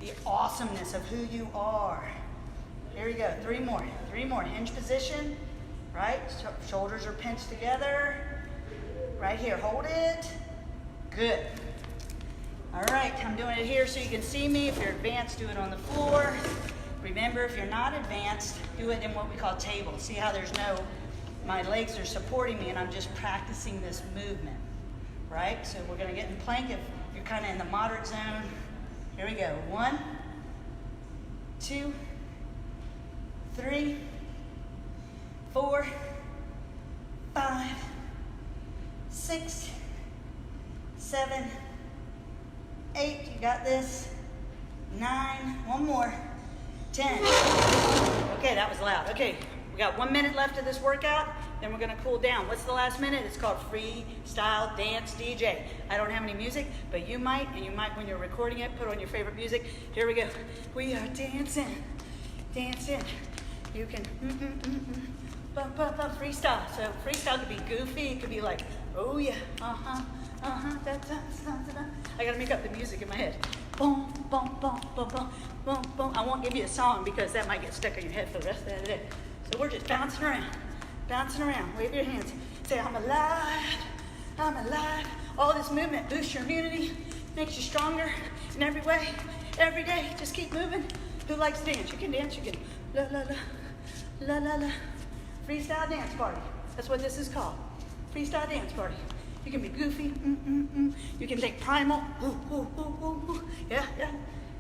Speaker 2: the awesomeness of who you are. Here we go. 3 more. 3 more. Hinge position, right? Shoulders are pinched together. Right here. Hold it. Good. All right. I'm doing it here so you can see me. If you're advanced, do it on the floor. Remember, if you're not advanced, do it in what we call table. See how there's my legs are supporting me and I'm just practicing this movement, right? So we're going to get in plank if you're kind of in the moderate zone. Here we go. 1, 2, 3, 4, 5, 6, 7, 8. You got this. 9. One more. 10. Okay, that was loud. Okay, we got 1 minute left of this workout. Then we're going to cool down. What's the last minute? It's called freestyle dance DJ. I don't have any music, but you might, and you might when you're recording it, put on your favorite music. Here we go. We are dancing. You can freestyle. So freestyle could be goofy. It could be like, oh yeah, I gotta make up the music in my head. Boom, boom, boom, boom, boom, boom, boom. I won't give you a song because that might get stuck in your head for the rest of the day. So we're just bouncing around. Wave your hands. Say, I'm alive. All this movement boosts your immunity, makes you stronger in every way, every day. Just keep moving. Who likes to dance? You can dance. You can la la la, la la la. Freestyle dance party. That's what this is called. Freestyle dance party. You can be goofy. You can take primal. Yeah.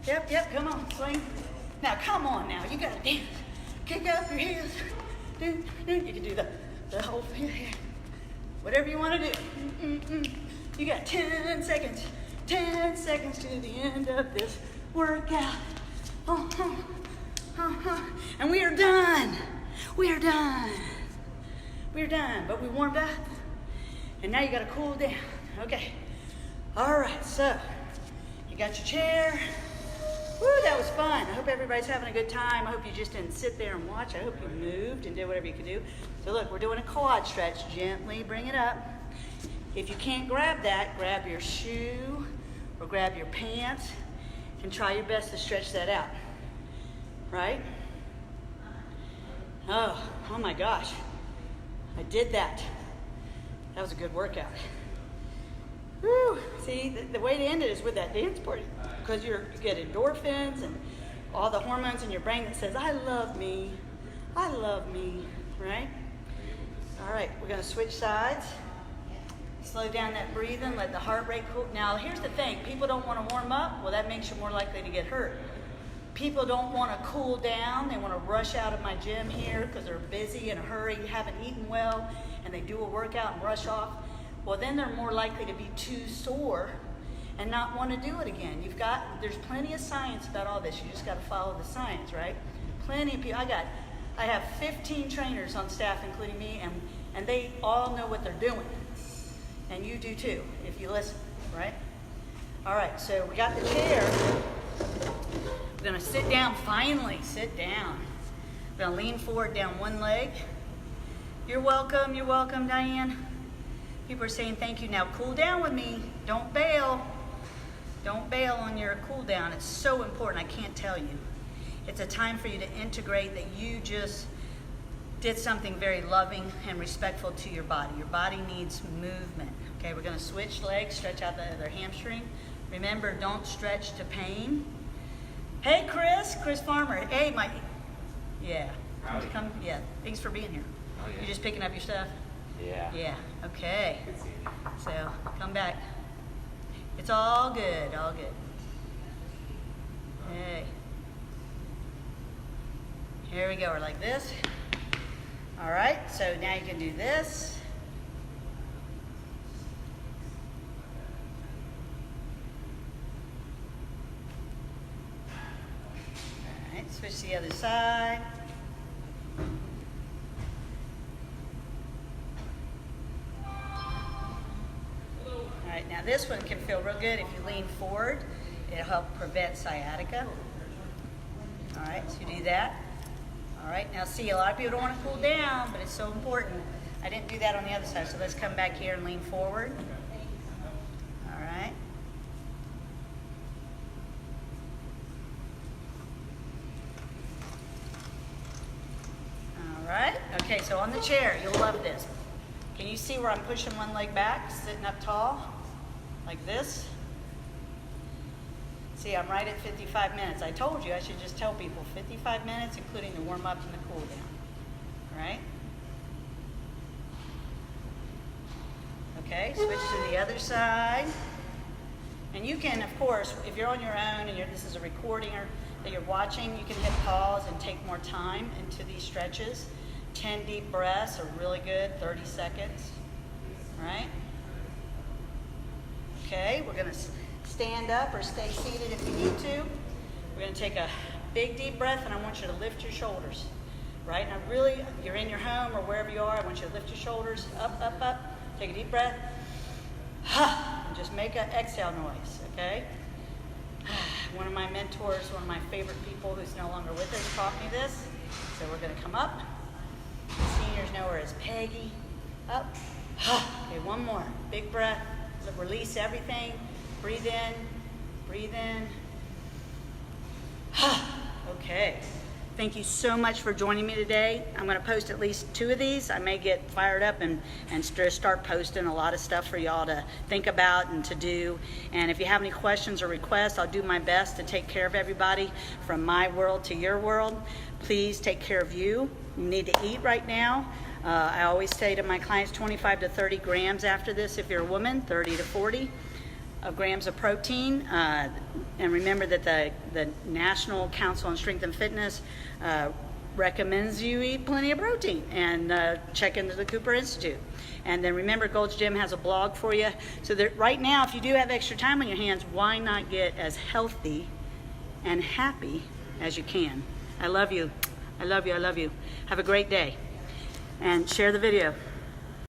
Speaker 2: Yep. Come on, swing. Now, come on now. You gotta dance. Kick up your heels. You can do the whole thing. Whatever you want to do. You got 10 seconds. 10 seconds to the end of this workout. And we are done. But we warmed up. And now you got to cool down. Okay. All right. So you got your chair. Woo, that was fun. I hope everybody's having a good time. I hope you just didn't sit there and watch. I hope you moved and did whatever you could do. So look, we're doing a quad stretch. Gently bring it up. If you can't grab that, grab your shoe or grab your pants and try your best to stretch that out. Right? Oh my gosh. I did that. That was a good workout. Woo! See, the way to end it is with that dance party because you get endorphins and all the hormones in your brain that says, I love me, right? All right, we're going to switch sides. Slow down that breathing, let the heart rate cool. Now, here's the thing. People don't want to warm up. Well, that makes you more likely to get hurt. People don't want to cool down. They want to rush out of my gym here because they're busy, in a hurry, haven't eaten well, and they do a workout and rush off. Well, then they're more likely to be too sore and not want to do it again. There's plenty of science about all this. You just got to follow the science, right? Plenty of people. I have 15 trainers on staff, including me, and they all know what they're doing. And you do too, if you listen, right? All right, so we got the chair. We're gonna sit down, finally, sit down. We're gonna lean forward down one leg. You're welcome, Diane. People are saying thank you. Now cool down with me, don't bail. Don't bail on your cool down. It's so important, I can't tell you. It's a time for you to integrate that you just did something very loving and respectful to your body. Your body needs movement. Okay, we're gonna switch legs, stretch out the other hamstring. Remember, don't stretch to pain. Hey, Chris Farmer. Hey, Mike. Yeah.
Speaker 3: Howdy.
Speaker 2: Yeah, thanks for being here.
Speaker 3: Oh, yeah.
Speaker 2: You just picking up your stuff?
Speaker 3: Yeah.
Speaker 2: Yeah, okay.
Speaker 3: Good seeing you.
Speaker 2: So, come back. It's all good, all good. Hey. Here we go, we're like this. All right, so now you can do this. Switch to the other side. All right, now this one can feel real good if you lean forward. It'll help prevent sciatica. All right, so you do that. All right, now see, a lot of people don't want to cool down, but it's so important. I didn't do that on the other side, so let's come back here and lean forward. All right. All right, okay, so on the chair, you'll love this. Can you see where I'm pushing one leg back, sitting up tall, like this? See, I'm right at 55 minutes. I told you I should just tell people 55 minutes, including the warm up and the cool down, right? Okay, switch to the other side. And you can, of course, if you're on your own and this is a recording that you're watching, you can hit pause and take more time into these stretches. 10 deep breaths are really good, 30 seconds, right? Okay, we're gonna stand up or stay seated if you need to. We're gonna take a big deep breath and I want you to lift your shoulders, right? Now really, you're in your home or wherever you are, I want you to lift your shoulders up, up, up. Take a deep breath. And just make an exhale noise, okay? One of my mentors, one of my favorite people who's no longer with us taught me this. So we're gonna come up. Seniors know her as Peggy. Up. Okay, one more. Big breath. Release everything. Breathe in. Breathe in. Okay. Thank you so much for joining me today. I'm going to post at least 2 of these. I may get fired up and start posting a lot of stuff for y'all to think about and to do. And if you have any questions or requests, I'll do my best to take care of everybody from my world to your world. Please take care of you. You need to eat right now. I always say to my clients 25 to 30 grams after this if you're a woman, 30 to 40 grams of protein. And remember that the National Council on Strength and Fitness recommends you eat plenty of protein, and check into the Cooper Institute. And then remember, Gold's Gym has a blog for you. So that right now, if you do have extra time on your hands, why not get as healthy and happy as you can? I love you. I love you. I love you. Have a great day. And share the video.